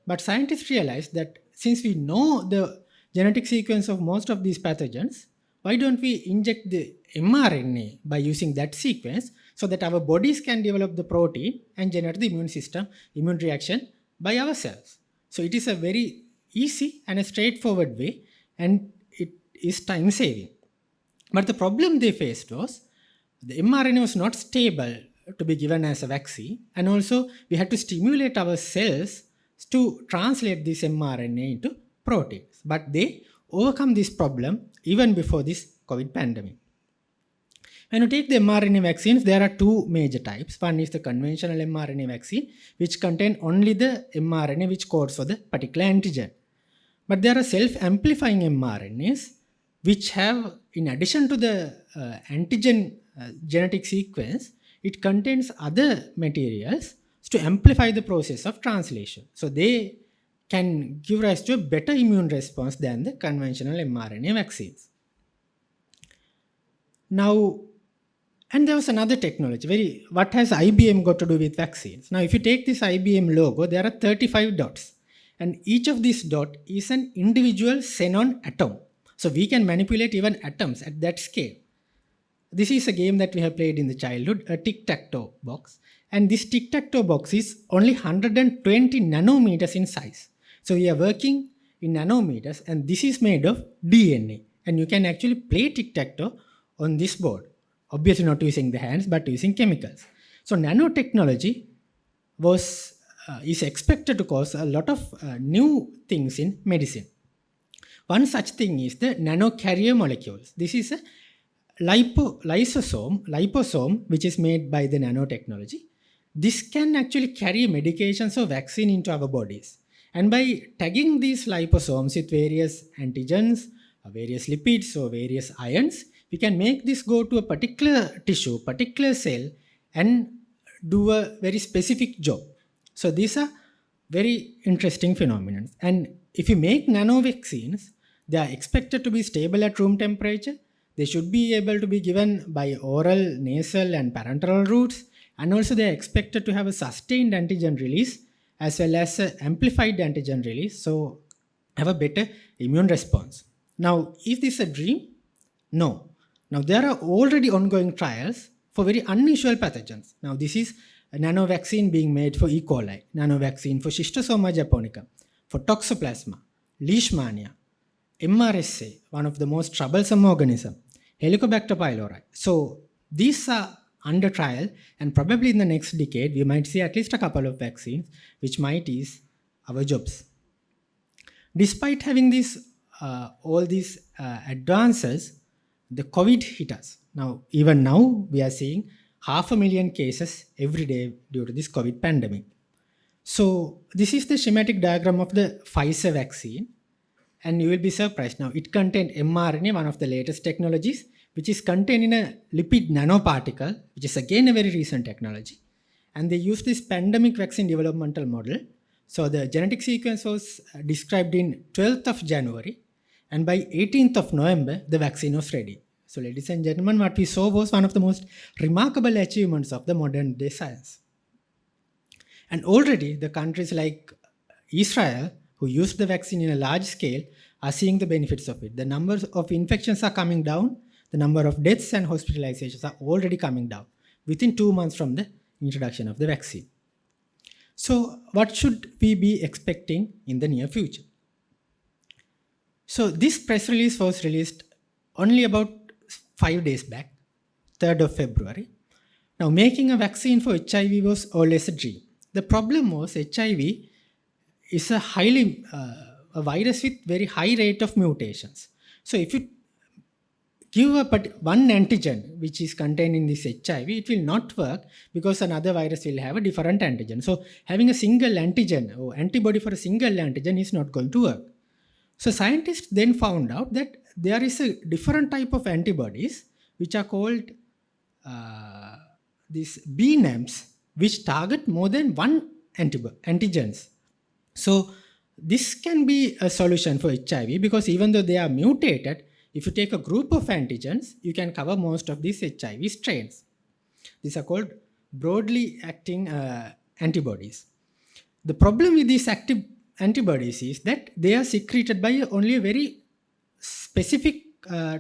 Speaker 4: But scientists realized that since we know the genetic sequence of most of these pathogens, why don't we inject the mRNA by using that sequence so that our bodies can develop the protein and generate the immune reaction by ourselves. So it is a very easy and a straightforward way, and it is time saving. But the problem they faced was the mRNA was not stable to be given as a vaccine, and also we had to stimulate our cells to translate this mRNA into proteins. But they overcome this problem even before this COVID pandemic. When you take the mRNA vaccines, there are two major types. One is the conventional mRNA vaccine, which contain only the mRNA which codes for the particular antigen. But there are self-amplifying mRNAs which have, in addition to the antigen genetic sequence, it contains other materials to amplify the process of translation. So they can give rise to a better immune response than the conventional mRNA vaccines. Now, and there was another technology. What has IBM got to do with vaccines? Now, if you take this IBM logo, there are 35 dots. And each of these dots is an individual xenon atom. So we can manipulate even atoms at that scale. This is a game that we have played in the childhood, a tic-tac-toe box. And this tic-tac-toe box is only 120 nanometers in size. So we are working in nanometers, and this is made of DNA. And you can actually play tic-tac-toe on this board. Obviously not using the hands, but using chemicals. So nanotechnology is expected to cause a lot of new things in medicine. One such thing is the nanocarrier molecules. This is a liposome, which is made by the nanotechnology. This can actually carry medications or vaccine into our bodies. And by tagging these liposomes with various antigens, various lipids, or various ions, we can make this go to a particular tissue, particular cell, and do a very specific job. So these are very interesting phenomena. And if you make nanovaccines, they are expected to be stable at room temperature. They should be able to be given by oral, nasal, and parenteral routes. And also they are expected to have a sustained antigen release as well as an amplified antigen release. So have a better immune response. Now, is this a dream? No. Now, there are already ongoing trials for very unusual pathogens. Now, this is a nanovaccine being made for E. coli, nanovaccine for Schistosoma japonica, for Toxoplasma, Leishmania, MRSA, one of the most troublesome organisms, Helicobacter pylori. So, these are under trial, and probably in the next decade, we might see at least a couple of vaccines which might ease our jobs. Despite having all these advances, the COVID hit us. Even now, we are seeing 500,000 cases every day due to this COVID pandemic. So this is the schematic diagram of the Pfizer vaccine, and you will be surprised. Now, it contained mRNA, one of the latest technologies, which is contained in a lipid nanoparticle, which is again a very recent technology. And they used this pandemic vaccine developmental model. So the genetic sequence was described in 12th of January, and by 18th of November, the vaccine was ready. So ladies and gentlemen, what we saw was one of the most remarkable achievements of the modern day science. And already the countries like Israel, who used the vaccine in a large scale, are seeing the benefits of it. The numbers of infections are coming down. the number of deaths and hospitalizations are already coming down within 2 months from the introduction of the vaccine. So what should we be expecting in the near future? So this press release was released only about 5 days back, 3rd of February. Now, making a vaccine for HIV was always a dream. The problem was HIV is a virus with very high rate of mutations. So if you give one antigen which is contained in this HIV, it will not work because another virus will have a different antigen. So having a single antigen or antibody for a single antigen is not going to work. So scientists then found out that there is a different type of antibodies which are called these BNAMs, which target more than one antigens. So this can be a solution for HIV because even though they are mutated, if you take a group of antigens, you can cover most of these HIV strains. These are called broadly acting antibodies. The problem with these active antibodies is that they are secreted by only a very specific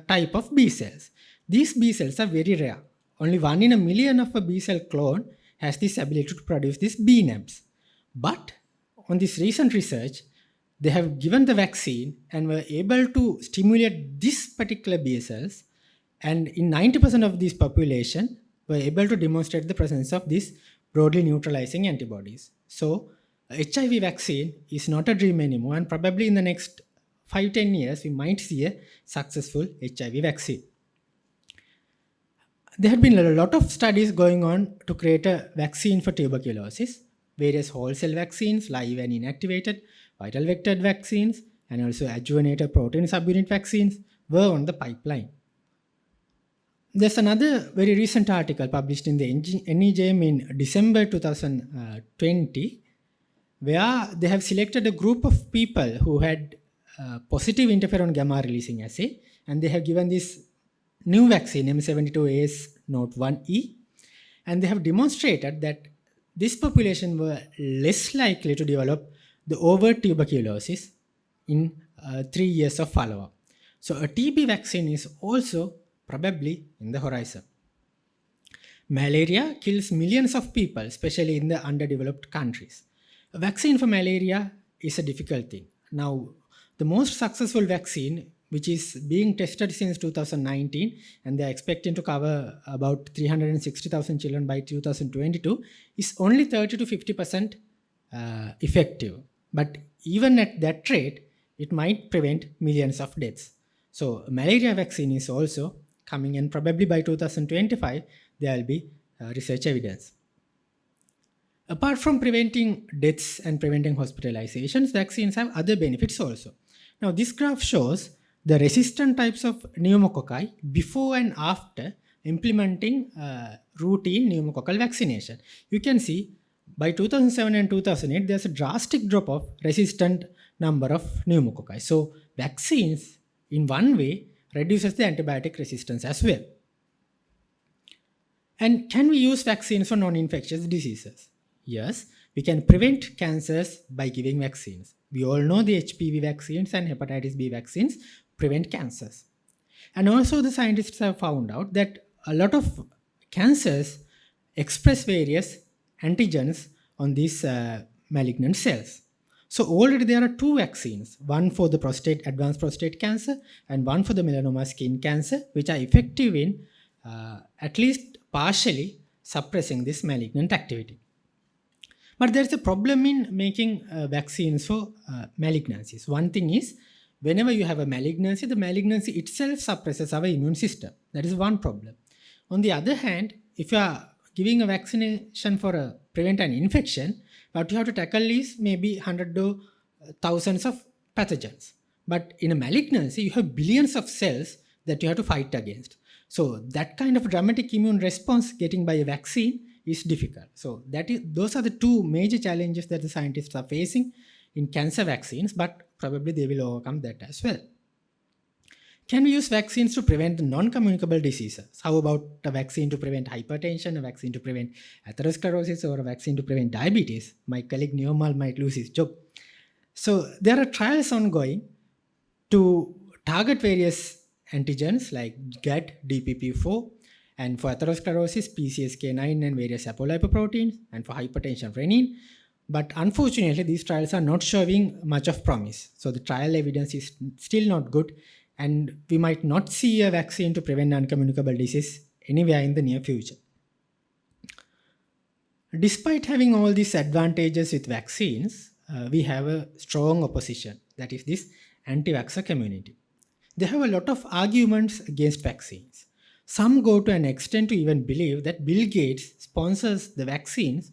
Speaker 4: type of B cells. These B cells are very rare. Only 1 in a million of a B cell clone has this ability to produce these BNAMs. But on this recent research, they have given the vaccine and were able to stimulate this particular B cells, and in 90% of this population were able to demonstrate the presence of these broadly neutralizing antibodies. So HIV vaccine is not a dream anymore, and probably in the next 5-10 years we might see a successful HIV vaccine. There had been a lot of studies going on to create a vaccine for tuberculosis. Various whole cell vaccines, live and inactivated, viral vector vaccines, and also adjuvanted protein subunit vaccines were on the pipeline. There's another very recent article published in the NEJM in December 2020, where they have selected a group of people who had positive interferon gamma releasing assay, and they have given this new vaccine M72AS01E, and they have demonstrated that this population were less likely to develop the overt tuberculosis in 3 years of follow-up. So a TB vaccine is also probably in the horizon. Malaria kills millions of people, especially in the underdeveloped countries. A vaccine for malaria is a difficult thing. Now, the most successful vaccine, which is being tested since 2019, and they're expecting to cover about 360,000 children by 2022, is only 30 to 50% effective. But even at that rate, it might prevent millions of deaths. So malaria vaccine is also coming, and probably by 2025, there will be research evidence. Apart from preventing deaths and preventing hospitalizations, vaccines have other benefits also. Now, this graph shows the resistant types of pneumococci before and after implementing routine pneumococcal vaccination. You can see by 2007 and 2008, there's a drastic drop of resistant number of pneumococci. So vaccines, in one way, reduces the antibiotic resistance as well. And can we use vaccines for non-infectious diseases? Yes, we can prevent cancers by giving vaccines. We all know the HPV vaccines and hepatitis B vaccines prevent cancers. And also the scientists have found out that a lot of cancers express various antigens on these malignant cells. So already there are 2 vaccines, one for the advanced prostate cancer and one for the melanoma skin cancer, which are effective in at least partially suppressing this malignant activity. But there's a problem in making vaccines for malignancies. One thing is, whenever you have a malignancy, the malignancy itself suppresses our immune system. That is one problem. On the other hand, if you are giving a vaccination for prevent an infection, what you have to tackle is maybe 100 or thousands of pathogens. But in a malignancy, you have billions of cells that you have to fight against. So that kind of dramatic immune response getting by a vaccine is difficult. So those are the 2 major challenges that the scientists are facing in cancer vaccines, but probably they will overcome that as well. Can we use vaccines to prevent the non-communicable diseases? How about a vaccine to prevent hypertension, a vaccine to prevent atherosclerosis, or a vaccine to prevent diabetes? My colleague Neomal might lose his job. So there are trials ongoing to target various antigens like GAD, DPP4, and for atherosclerosis, PCSK9 and various apolipoproteins, and for hypertension, renin. But unfortunately, these trials are not showing much of promise. So the trial evidence is still not good, and we might not see a vaccine to prevent non-communicable disease anywhere in the near future. Despite having all these advantages with vaccines, we have a strong opposition, that is this anti-vaxxer community. They have a lot of arguments against vaccines. Some go to an extent to even believe that Bill Gates sponsors the vaccines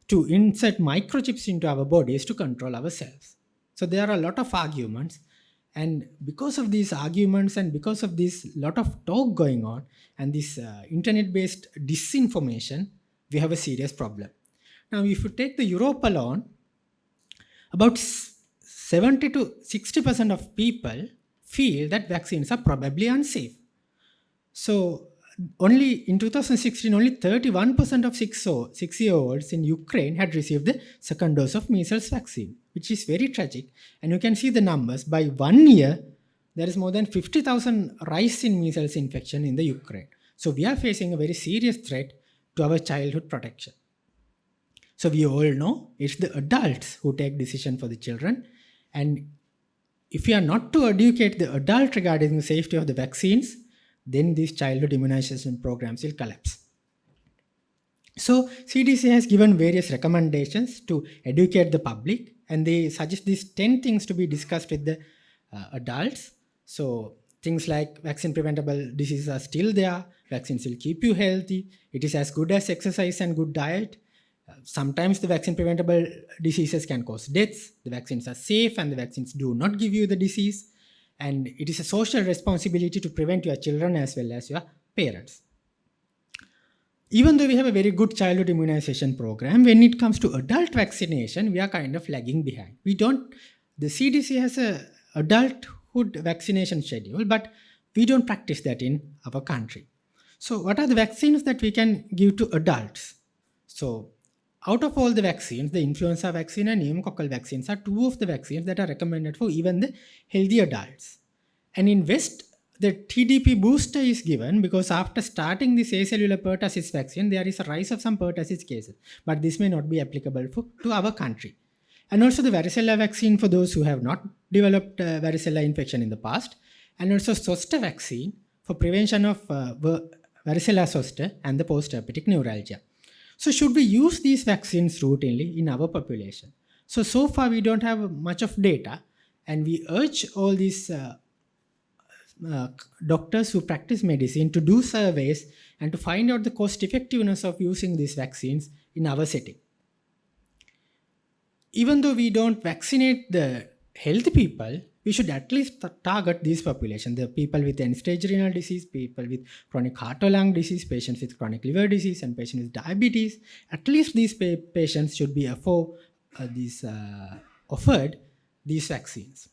Speaker 4: to insert microchips into our bodies to control ourselves. So there are a lot of arguments, and because of these arguments and because of this lot of talk going on and this internet-based disinformation, we have a serious problem. Now, if you take the Europe alone, about 70 to 60% of people feel that vaccines are probably unsafe. So only in 2016, only 31% of 6-year-olds in Ukraine had received the second dose of measles vaccine, which is very tragic. And you can see the numbers. By 1 year, there is more than 50,000 rise in measles infection in the Ukraine. So we are facing a very serious threat to our childhood protection. So we all know it's the adults who take decision for the children. And if we are not to educate the adult regarding the safety of the vaccines, then these childhood immunization programs will collapse. So CDC has given various recommendations to educate the public, and they suggest these 10 things to be discussed with the adults. So things like vaccine preventable diseases are still there, vaccines will keep you healthy, it is as good as exercise and good diet. Sometimes the vaccine preventable diseases can cause deaths, the vaccines are safe and the vaccines do not give you the disease, and it is a social responsibility to prevent your children as well as your parents. Even though we have a very good childhood immunization program, when it comes to adult vaccination, we are kind of lagging behind. The CDC has a adulthood vaccination schedule, but we don't practice that in our country. So what are the vaccines that we can give to adults? So out of all the vaccines, the influenza vaccine and pneumococcal vaccines are two of the vaccines that are recommended for even the healthy adults. And in West, the TDP booster is given because after starting this acellular pertussis vaccine, there is a rise of some pertussis cases. But this may not be applicable to our country. And also the varicella vaccine for those who have not developed varicella infection in the past. And also zoster vaccine for prevention of varicella zoster and the post-herpetic neuralgia. So should we use these vaccines routinely in our population? So far we don't have much of data, and we urge all these doctors who practice medicine to do surveys and to find out the cost effectiveness of using these vaccines in our setting. Even though we don't vaccinate the healthy people, we should at least target these populations, the people with end-stage renal disease, people with chronic heart or lung disease, patients with chronic liver disease, and patients with diabetes. At least these patients should be offered these vaccines.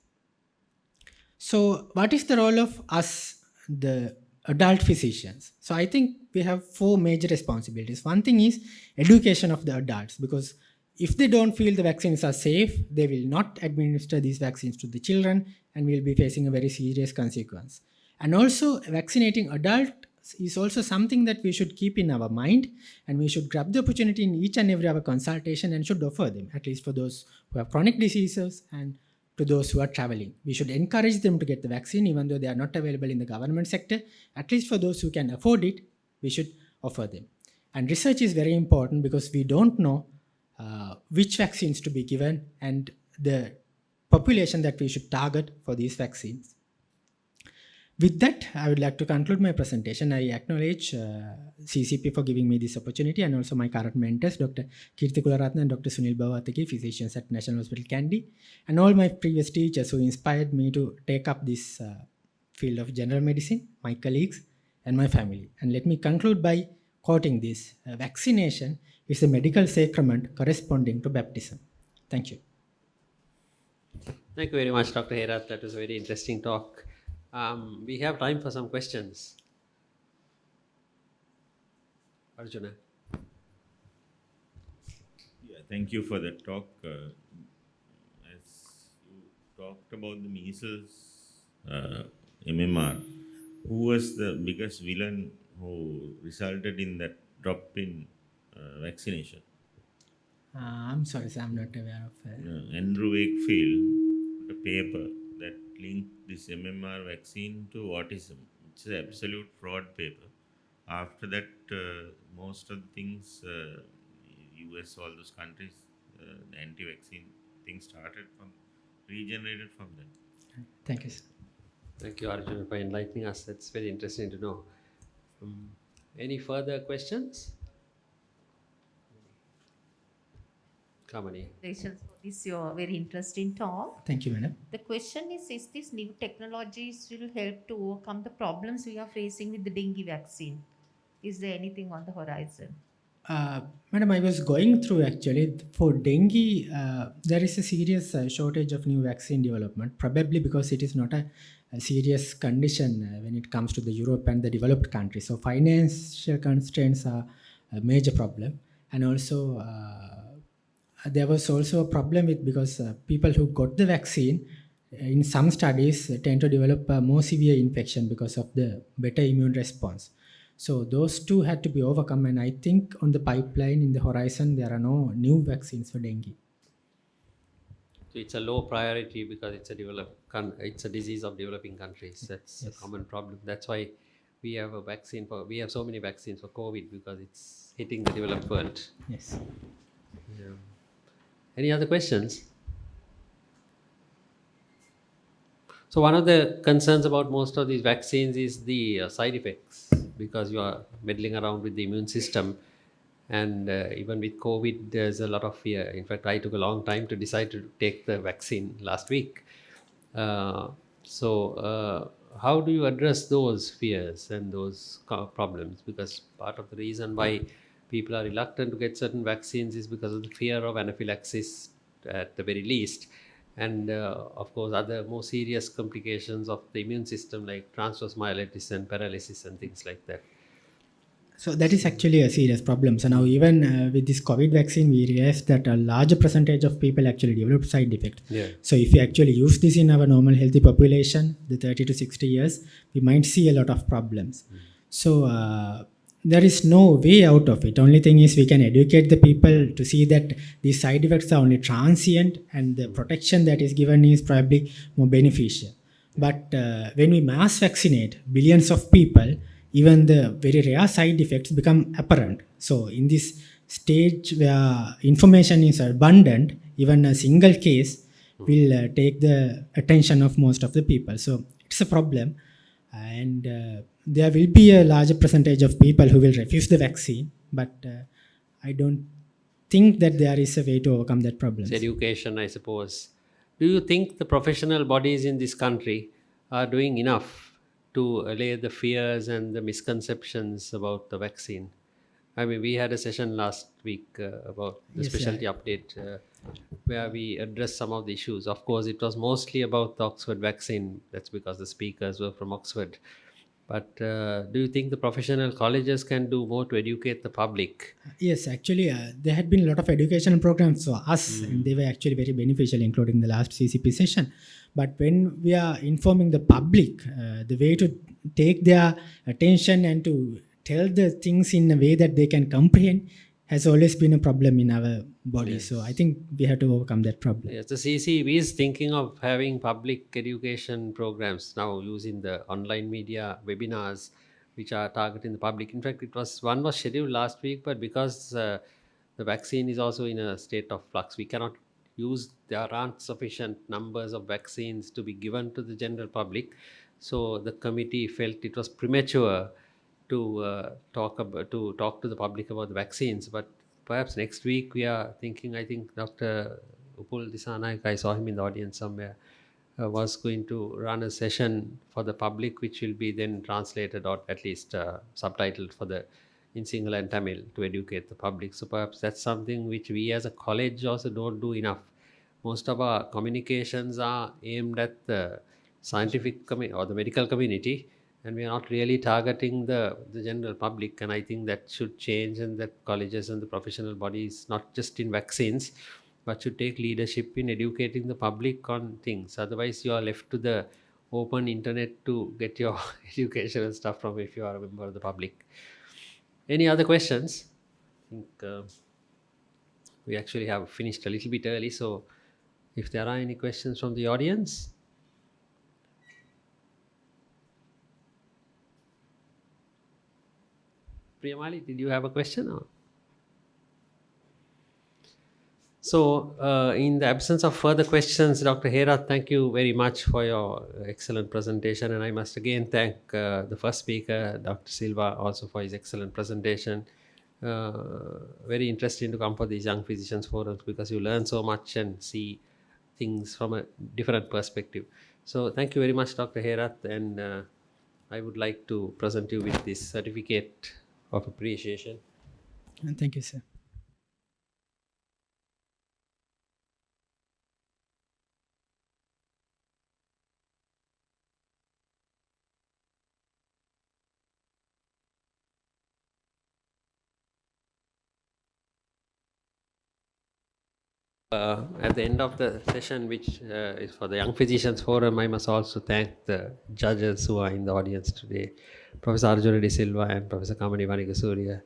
Speaker 4: So what is the role of us, the adult physicians? So I think we have 4 major responsibilities. One thing is education of the adults, because if they don't feel the vaccines are safe, they will not administer these vaccines to the children, and we will be facing a very serious consequence. And also vaccinating adults is also something that we should keep in our mind, and we should grab the opportunity in each and every other consultation and should offer them, at least for those who have chronic diseases and to those who are traveling. We should encourage them to get the vaccine even though they are not available in the government sector. At least for those who can afford it, we should offer them. And research is very important because we don't know which vaccines to be given and the population that we should target for these vaccines. With that, I would like to conclude my presentation. I acknowledge CCP for giving me this opportunity, and also my current mentors, Dr. Kirti Kularatne and Dr. Sunil Bhavataki, physicians at National Hospital Kandy, and all my previous teachers who inspired me to take up this field of general medicine, my colleagues, and my family. And let me conclude by quoting this: vaccination is a medical sacrament corresponding to baptism. Thank you.
Speaker 1: Thank you very much, Dr. Herath. That was a very interesting talk. We have time for some questions. Arjuna.
Speaker 5: Yeah, thank you for that talk. As you talked about the measles MMR, who was the biggest villain who resulted in that drop in vaccination?
Speaker 4: I'm sorry, sir, I'm not aware of
Speaker 5: Andrew Wakefield, a paper that linked this MMR vaccine to autism. It's an absolute fraud paper. After that, most of the things, US, all those countries, the anti-vaccine thing started from, regenerated from them.
Speaker 4: Thank you, sir.
Speaker 1: Thank you, Arjun, for enlightening us. That's very interesting to know. Any further questions? Kamani.
Speaker 6: Congratulations for this your very interesting talk.
Speaker 4: Thank you, madam.
Speaker 6: The question is these new technologies will help to overcome the problems we are facing with the dengue vaccine? Is there anything on the horizon?
Speaker 4: Madam, I was going through actually for dengue, there is a serious shortage of new vaccine development, probably because it is not a serious condition when it comes to the Europe and the developed countries. So financial constraints are a major problem. And also, there was also a problem with because people who got the vaccine in some studies tend to develop a more severe infection because of the better immune response. So those two had to be overcome, and I think on the pipeline in the horizon there are no new vaccines for dengue.
Speaker 1: So it's a low priority because it's it's a disease of developing countries. That's a common problem. That's why we have a vaccine we have so many vaccines for COVID, because it's hitting the developed world.
Speaker 4: Yes.
Speaker 1: Yeah. Any other questions? So one of the concerns about most of these vaccines is the side effects, because you are meddling around with the immune system, and even with COVID, there's a lot of fear. In fact, I took a long time to decide to take the vaccine last week. How do you address those fears and those problems? Because part of the reason why people are reluctant to get certain vaccines is because of the fear of anaphylaxis at the very least, and of course other more serious complications of the immune system like transverse myelitis and paralysis and things like that.
Speaker 4: So that is actually a serious problem. So now even with this COVID vaccine, we realized that a larger percentage of people actually develop side effects.
Speaker 1: Yeah.
Speaker 4: So if we actually use this in our normal healthy population, the 30 to 60 years, we might see a lot of problems. So there is no way out of it. Only thing is we can educate the people to see that these side effects are only transient, and the protection that is given is probably more beneficial. But when we mass vaccinate billions of people, even the very rare side effects become apparent. So in this stage where information is abundant, even a single case will take the attention of most of the people. So it's a problem, and there will be a larger percentage of people who will refuse the vaccine, but I don't think that there is a way to overcome that problem.
Speaker 1: It's education, I suppose. Do you think the professional bodies in this country are doing enough to allay the fears and the misconceptions about the vaccine? I mean, we had a session last week about the
Speaker 4: Yes,
Speaker 1: specialty update where we addressed some of the issues. Of course, it was mostly about the Oxford vaccine. That's because the speakers were from Oxford. But do you think the professional colleges can do more to educate the public?
Speaker 4: Yes, actually, there had been a lot of educational programs for us, and they were actually very beneficial, including the last CCP session. But when we are informing the public, the way to take their attention and to tell the things in a way that they can comprehend has always been a problem in our body.
Speaker 1: Yes.
Speaker 4: So I think we have to overcome that problem.
Speaker 1: Yes, the CCB is thinking of having public education programs now using the online media webinars, which are targeting the public. In fact, one was scheduled last week, but because the vaccine is also in a state of flux, we cannot use. There aren't sufficient numbers of vaccines to be given to the general public, so the committee felt it was premature to talk to the public about the vaccines. But perhaps next week we are thinking, I think Dr. Upul Disanayak, I saw him in the audience somewhere, was going to run a session for the public, which will be then translated or at least subtitled in Sinhala and Tamil to educate the public. So perhaps that's something which we as a college also don't do enough. Most of our communications are aimed at the scientific or the medical community, and we are not really targeting the general public. And I think that should change, and that colleges and the professional bodies, not just in vaccines, but should take leadership in educating the public on things. Otherwise, you are left to the open internet to get your educational stuff from if you are a member of the public. Any other questions? I think we actually have finished a little bit early, so if there are any questions from the audience. Priyamali, did you have a question? Or? So, in the absence of further questions, Dr. Hera, thank you very much for your excellent presentation. And I must again thank the first speaker, Dr. Silva, also for his excellent presentation. Very interesting to come for these young physicians forums because you learn so much and see things from a different perspective. So, thank you very much, Dr. Herath. And I would like to present you with this certificate of appreciation.
Speaker 7: Thank you, sir.
Speaker 1: At the end of the session, which is for the Young Physicians Forum, I must also thank the judges who are in the audience today, Professor Arjuna De Silva and Professor Kamani Vanigasuriya.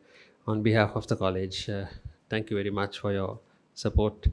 Speaker 1: On behalf of the college, thank you very much for your support.